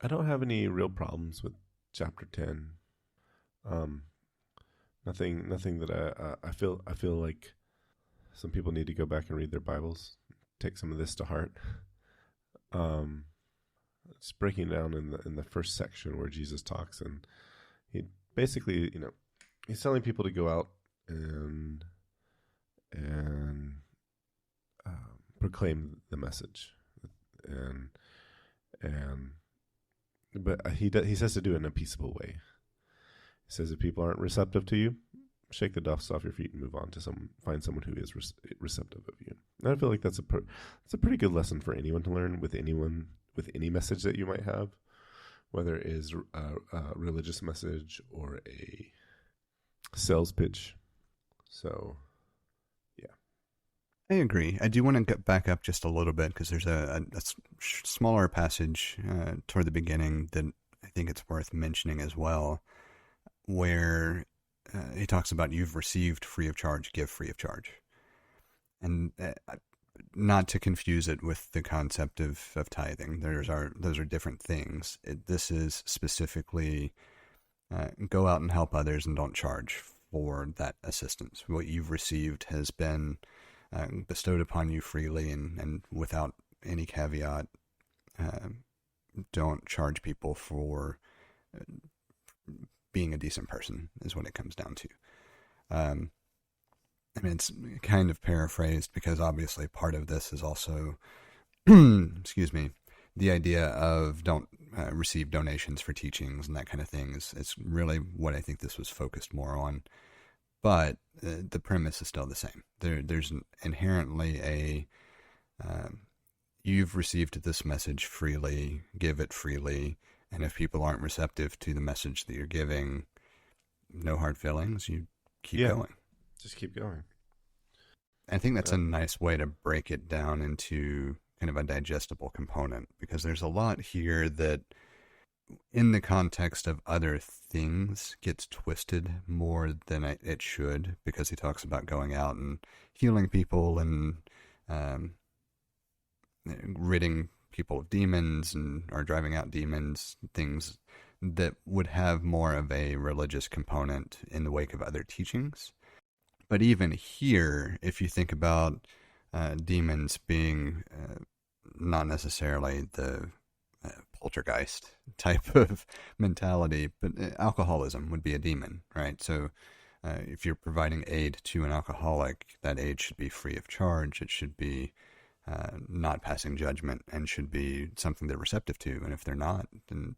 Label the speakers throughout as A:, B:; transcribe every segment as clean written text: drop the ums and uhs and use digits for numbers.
A: I don't have any real problems with chapter 10. Um, nothing that I feel like some people need to go back and read their Bibles, take some of this to heart. Um, it's breaking down in the first section where Jesus talks, and he basically, he's telling people to go out and proclaim the message, and and but he says to do it in a peaceable way. He says if people aren't receptive to you, shake the dust off your feet and move on to find someone who is receptive of you. And I feel like that's a pretty good lesson for anyone to learn with any message that you might have, whether it is a religious message or a sales pitch. So yeah,
B: I agree. I do want to get back up just a little bit because there's smaller passage toward the beginning that I think it's worth mentioning as well, where he talks about you've received free of charge, give free of charge. And not to confuse it with the concept of tithing. Those are different things. This is specifically go out and help others and don't charge for that assistance. What you've received has been bestowed upon you freely and without any caveat. Uh, don't charge people for being a decent person is what it comes down to. Um, I mean, it's kind of paraphrased because obviously part of this is also, excuse me, the idea of don't receive donations for teachings and that kind of thing is really what I think this was focused more on. But the premise is still the same. There's inherently you've received this message freely, give it freely, and if people aren't receptive to the message that you're giving, no hard feelings, you keep
A: yeah,
B: going.
A: just keep going.
B: I think that's
A: Uh,
B: a nice way to break it down into kind of a digestible component because there's a lot here that, in the context of other things, gets twisted more than it should because he talks about going out and healing people and um, ridding people of demons and or driving out demons, things that would have more of a religious component in the wake of other teachings. But even here, if you think about demons being not necessarily the poltergeist type of mentality, but alcoholism would be a demon, right? So if you're providing aid to an alcoholic, that aid should be free of charge. It should be not passing judgment and should be something they're receptive to. And if they're not, then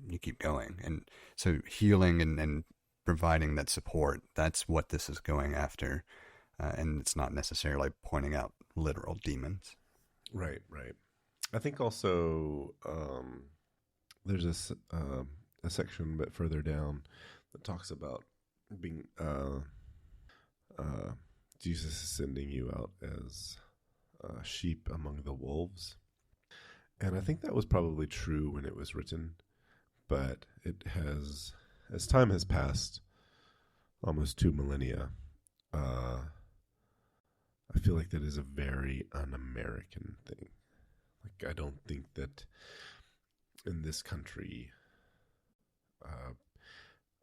B: you keep going. And so healing and providing that support, that's what this is going after. And it's not necessarily pointing out literal demons.
A: right, right. I think also there's a section a bit further down that talks about being uh, Jesus is sending you out as sheep among the wolves, and I think that was probably true when it was written, but it has, as time has passed, almost 2 millennia. Uh, I feel like that is a very un-American thing. Like I don't think that in this country, uh,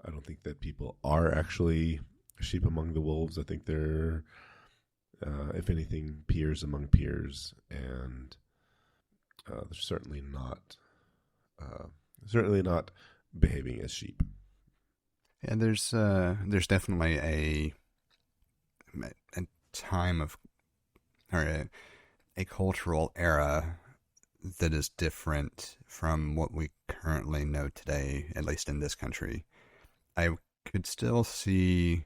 A: I don't think that people are actually sheep among the wolves. I think they're, if anything, peers among peers, and they're uh, certainly not behaving as sheep.
B: And there's definitely a time of or a cultural era that is different from what we currently know today, at least in this country. I could still see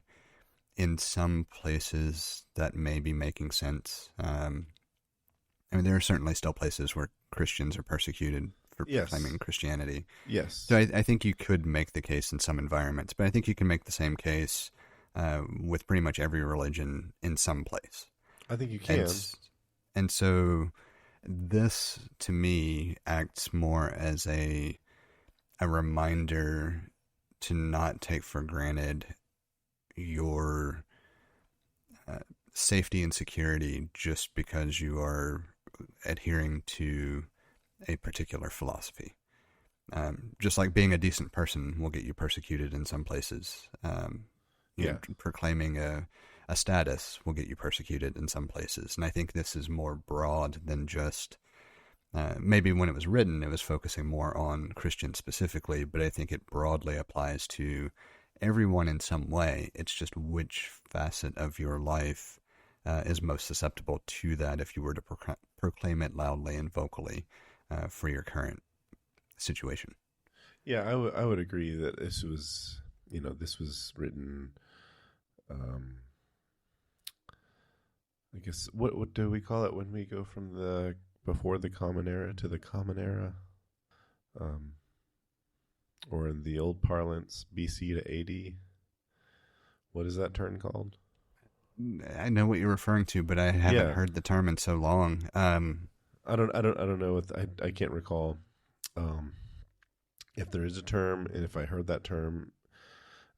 B: in some places that may be making sense. I mean, there are certainly still places where Christians are persecuted for
A: Yes,
B: proclaiming Christianity. So
A: yes,
B: I think you could make the case in some environments, but I think you can make the same case with pretty much every religion in some place.
A: I think you
B: And
A: can.
B: and so this to me acts more as a reminder to not take for granted your uh, safety and security just because you are adhering to a particular philosophy. Just like being a decent person will get you persecuted in some places. Proclaiming a status will get you persecuted in some places. And I think this is more broad than just, maybe when it was written, it was focusing more on Christians specifically, but I think it broadly applies to everyone in some way. It's just which facet of your life is most susceptible to that if you were to proclaim it loudly and vocally for your current situation.
A: Yeah, I would agree that this was written. I guess what do we call it when we go from the before the Common Era to the Common Era, or in the old parlance, BC to AD. What is that term called?
B: I know what you're referring to, but I haven't heard the term in so long.
A: I don't know. I can't recall if there is a term, and if I heard that term,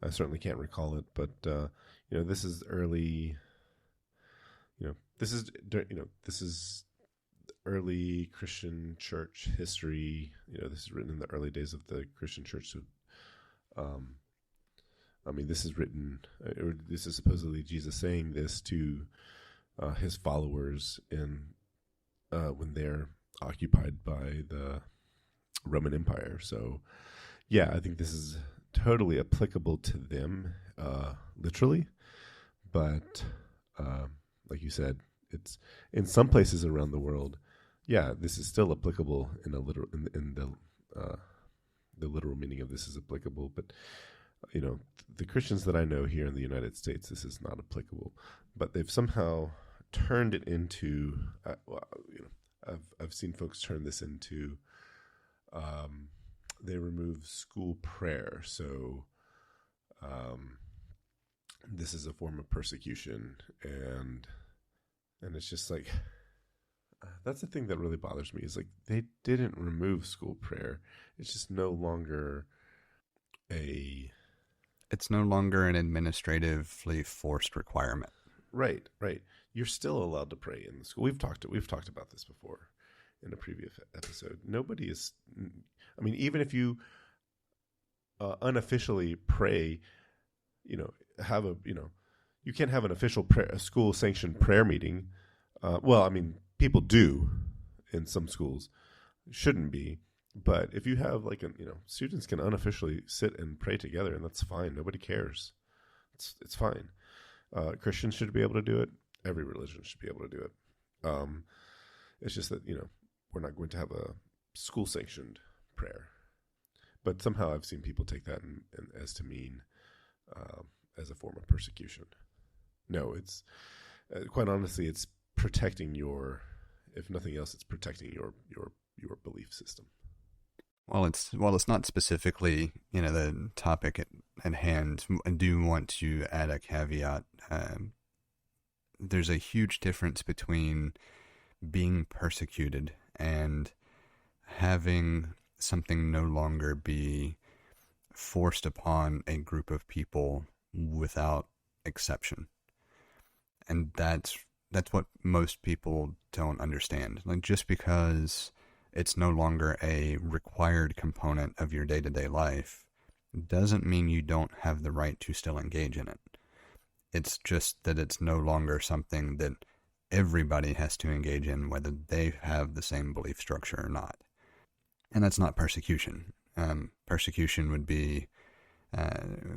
A: I certainly can't recall it. But this is early. This is early Christian church history. This is written in the early days of the Christian church. So, this is written, or this is supposedly Jesus saying this to his followers when they're occupied by the Roman Empire. So, yeah, I think this is totally applicable to them, literally. But like you said, it's in some places around the world. Yeah, this is still applicable in a literal in the literal meaning of this is applicable. But the Christians that I know here in the United States, this is not applicable. But they've somehow turned it into. I've seen folks turn this into. They remove school prayer, so this is a form of persecution, and it's just like that's the thing that really bothers me is like they didn't remove school prayer. It's just no longer
B: It's no longer an administratively forced requirement.
A: Right. You're still allowed to pray in the school. We've talked about this before in a previous episode. Nobody is. I mean, even if you unofficially pray, have you can't have an official school sanctioned prayer meeting. People do in some schools. Shouldn't be. But if you have students can unofficially sit and pray together, and that's fine. Nobody cares. It's fine. Christians should be able to do it. Every religion should be able to do it. It's just that, we're not going to have a school sanctioned prayer. But somehow I've seen people take that and as to mean as a form of persecution. No, it's quite honestly, it's protecting if nothing else, it's protecting your belief system.
B: Well, it's not specifically, the topic at hand. I do want to add a caveat. There's a huge difference between being persecuted and having something no longer be forced upon a group of people without exception. And that's what most people don't understand. Like, just because it's no longer a required component of your day-to-day life doesn't mean you don't have the right to still engage in it. It's just that it's no longer something that everybody has to engage in, whether they have the same belief structure or not. And that's not persecution. Persecution would be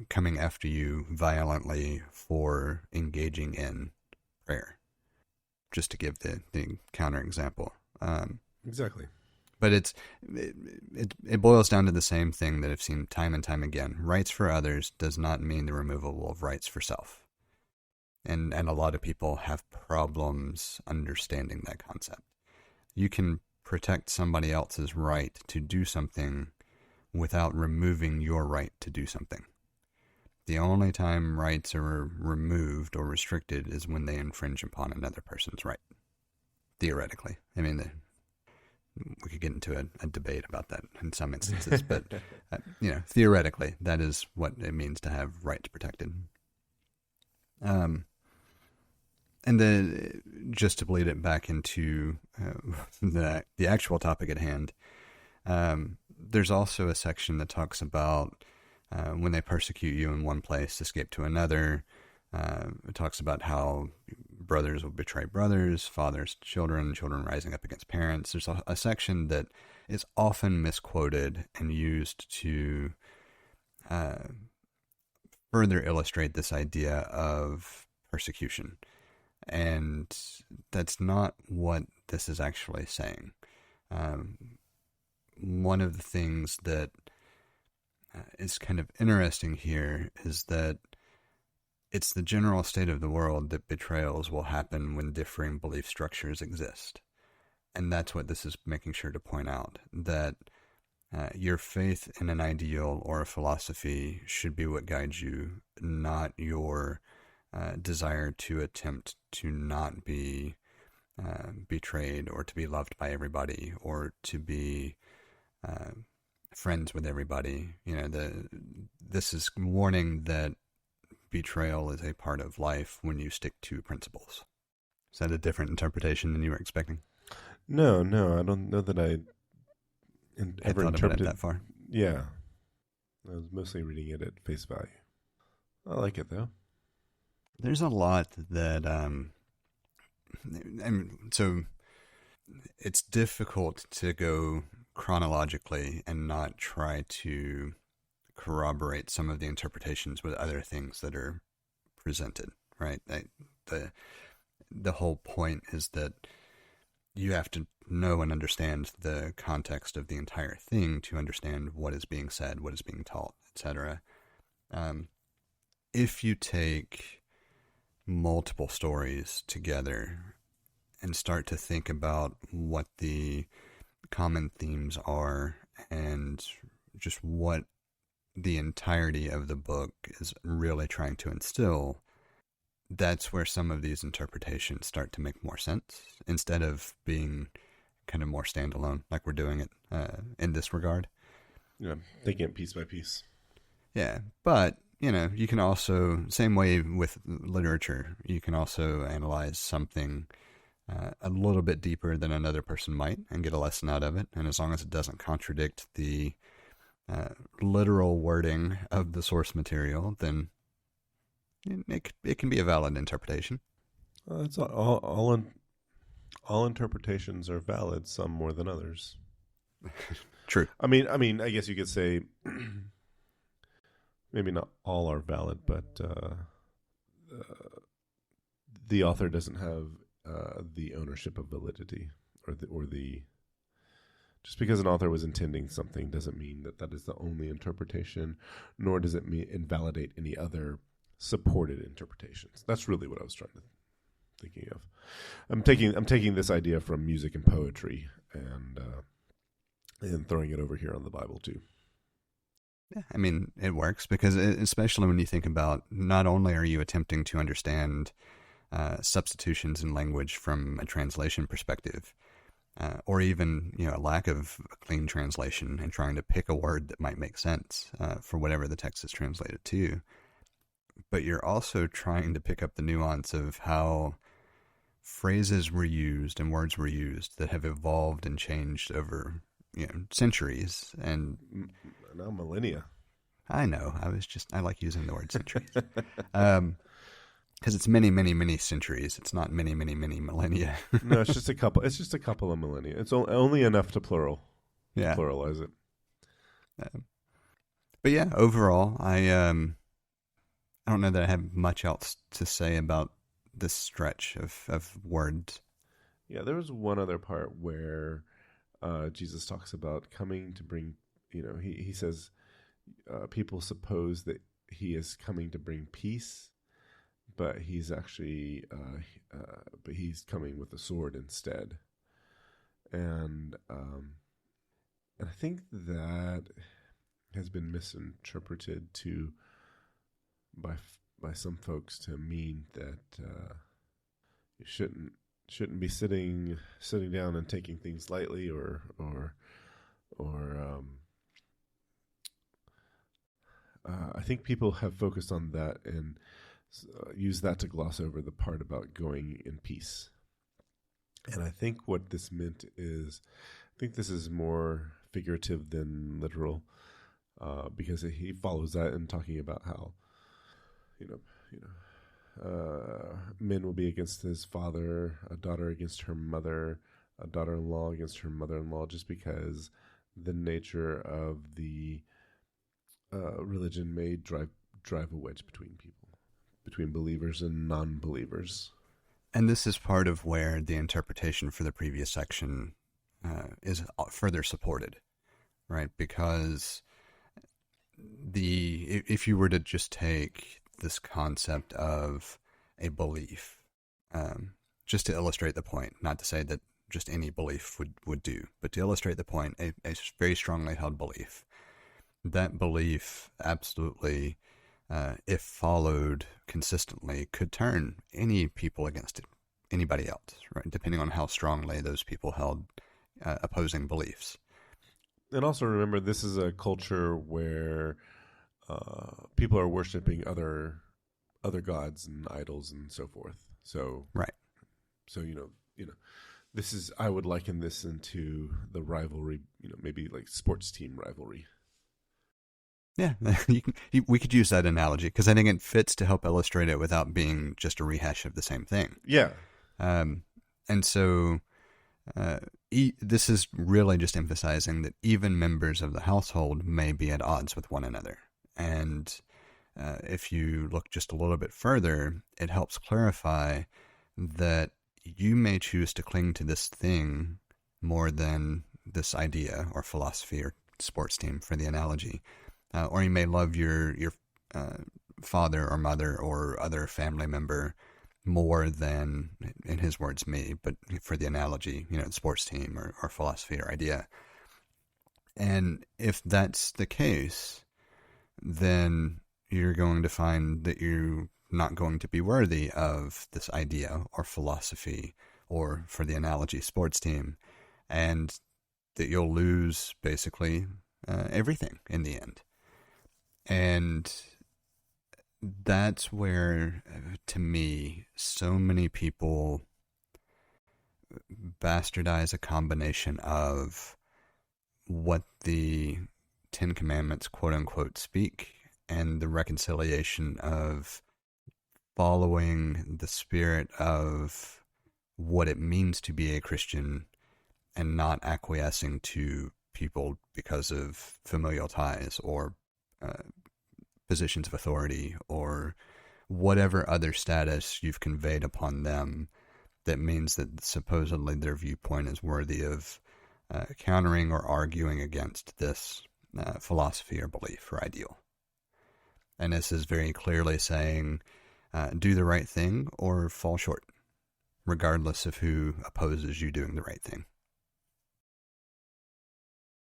B: coming after you violently for engaging in prayer. Just to give the counterexample.
A: Exactly.
B: But it boils down to the same thing that I've seen time and time again. Rights for others does not mean the removal of rights for self. And a lot of people have problems understanding that concept. You can protect somebody else's right to do something without removing your right to do something. The only time rights are removed or restricted is when they infringe upon another person's right. Theoretically. I mean, we could get into a debate about that in some instances, but theoretically, that is what it means to have rights protected. And just to bleed it back into the actual topic at hand, there's also a section that talks about when they persecute you in one place, escape to another. It talks about how brothers will betray brothers, fathers children, children rising up against parents. There's a section that is often misquoted and used to further illustrate this idea of persecution. And that's not what this is actually saying. One of the things that is kind of interesting here is that it's the general state of the world that betrayals will happen when differing belief structures exist. And that's what this is making sure to point out, that your faith in an ideal or a philosophy should be what guides you, not your desire to attempt to not be betrayed or to be loved by everybody or to be friends with everybody. This is warning that betrayal is a part of life when you stick to principles. Is that a different interpretation than you were expecting?
A: No, I don't know that I ever
B: thought about it that far.
A: Yeah. I was mostly reading it at face value. I like it, though.
B: There's a lot that, so it's difficult to go chronologically and not try to corroborate some of the interpretations with other things that are presented, right? The whole point is that you have to know and understand the context of the entire thing to understand what is being said, what is being taught, etc. If you take multiple stories together and start to think about what the common themes are and just what the entirety of the book is really trying to instill, that's where some of these interpretations start to make more sense instead of being kind of more standalone like we're doing it in this regard.
A: Yeah, taking it piece by piece.
B: Yeah, but you can also, same way with literature, you can also analyze something a little bit deeper than another person might and get a lesson out of it. And as long as it doesn't contradict the literal wording of the source material, then it can be a valid interpretation.
A: It's all interpretations are valid, some more than others.
B: True.
A: I mean, I guess you could say maybe not all are valid, but the author doesn't have the ownership of validity, or the just because an author was intending something doesn't mean that is the only interpretation, nor does it invalidate any other supported interpretations. That's really what I was thinking of. I'm taking this idea from music and poetry and throwing it over here on the Bible too.
B: Yeah, I mean, it works because especially when you think about, not only are you attempting to understand substitutions in language from a translation perspective, or even a lack of a clean translation and trying to pick a word that might make sense for whatever the text is translated to, but you're also trying to pick up the nuance of how phrases were used and words were used that have evolved and changed over centuries and
A: now millennia.
B: I know. I like using the word centuries. Because it's many, many, many centuries. It's not many, many, many millennia.
A: No, it's just a couple. It's just a couple of millennia. It's only enough to pluralize it.
B: But yeah, overall, I don't know that I have much else to say about this stretch of words.
A: Yeah, there was one other part where Jesus talks about coming to bring. He says people suppose that he is coming to bring peace. But he's actually, but he's coming with a sword instead, and I think that has been misinterpreted by some folks to mean that you shouldn't be sitting down and taking things lightly, or I think people have focused on that and use that to gloss over the part about going in peace. And I think what this meant is, I think this is more figurative than literal, because he follows that in talking about how, men will be against his father, a daughter against her mother, a daughter-in-law against her mother-in-law, just because the nature of the religion may drive a wedge between people, between believers and non-believers.
B: And this is part of where the interpretation for the previous section is further supported, right? Because if you were to just take this concept of a belief, just to illustrate the point, not to say that just any belief would do, but to illustrate the point, a very strongly held belief. That belief absolutely, if followed consistently, could turn any people against anybody else, right? Depending on how strongly those people held opposing beliefs.
A: And also remember, this is a culture where people are worshiping other gods and idols and so forth. So
B: right.
A: So this is, I would liken this into the rivalry, maybe like sports team rivalry.
B: Yeah, we could use that analogy because I think it fits to help illustrate it without being just a rehash of the same thing.
A: Yeah.
B: And so this is really just emphasizing that even members of the household may be at odds with one another. And if you look just a little bit further, it helps clarify that you may choose to cling to this thing more than this idea or philosophy or sports team for the analogy. Or you may love your father or mother or other family member more than, in his words, me, but for the analogy, the sports team or philosophy or idea. And if that's the case, then you're going to find that you're not going to be worthy of this idea or philosophy or, for the analogy, sports team, and that you'll lose basically everything in the end. And that's where, to me, so many people bastardize a combination of what the Ten Commandments, quote unquote, speak and the reconciliation of following the spirit of what it means to be a Christian and not acquiescing to people because of familial ties or positions of authority or whatever other status you've conveyed upon them that means that supposedly their viewpoint is worthy of countering or arguing against this philosophy or belief or ideal. And this is very clearly saying, do the right thing or fall short, regardless of who opposes you doing the right thing.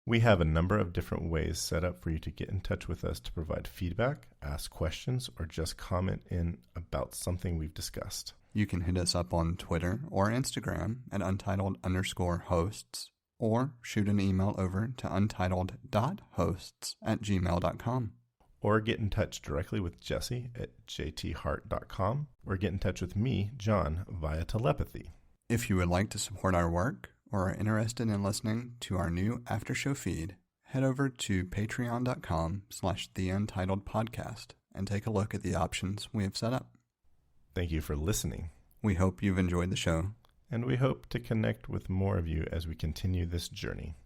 C: We have a number of different ways set up for you to get in touch with us to provide feedback, ask questions, or just comment in about something we've discussed.
B: You can hit us up on Twitter or Instagram at untitled_hosts, or shoot an email over to untitled.hosts@gmail.com.
C: Or get in touch directly with Jesse at jthart.com, or get in touch with me, John, via telepathy.
B: If you would like to support our work or are interested in listening to our new after show feed, head over to patreon.com/theUntitledPodcast and take a look at the options we have set up.
C: Thank you for listening.
B: We hope you've enjoyed the show.
C: And we hope to connect with more of you as we continue this journey.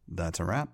B: That's a wrap.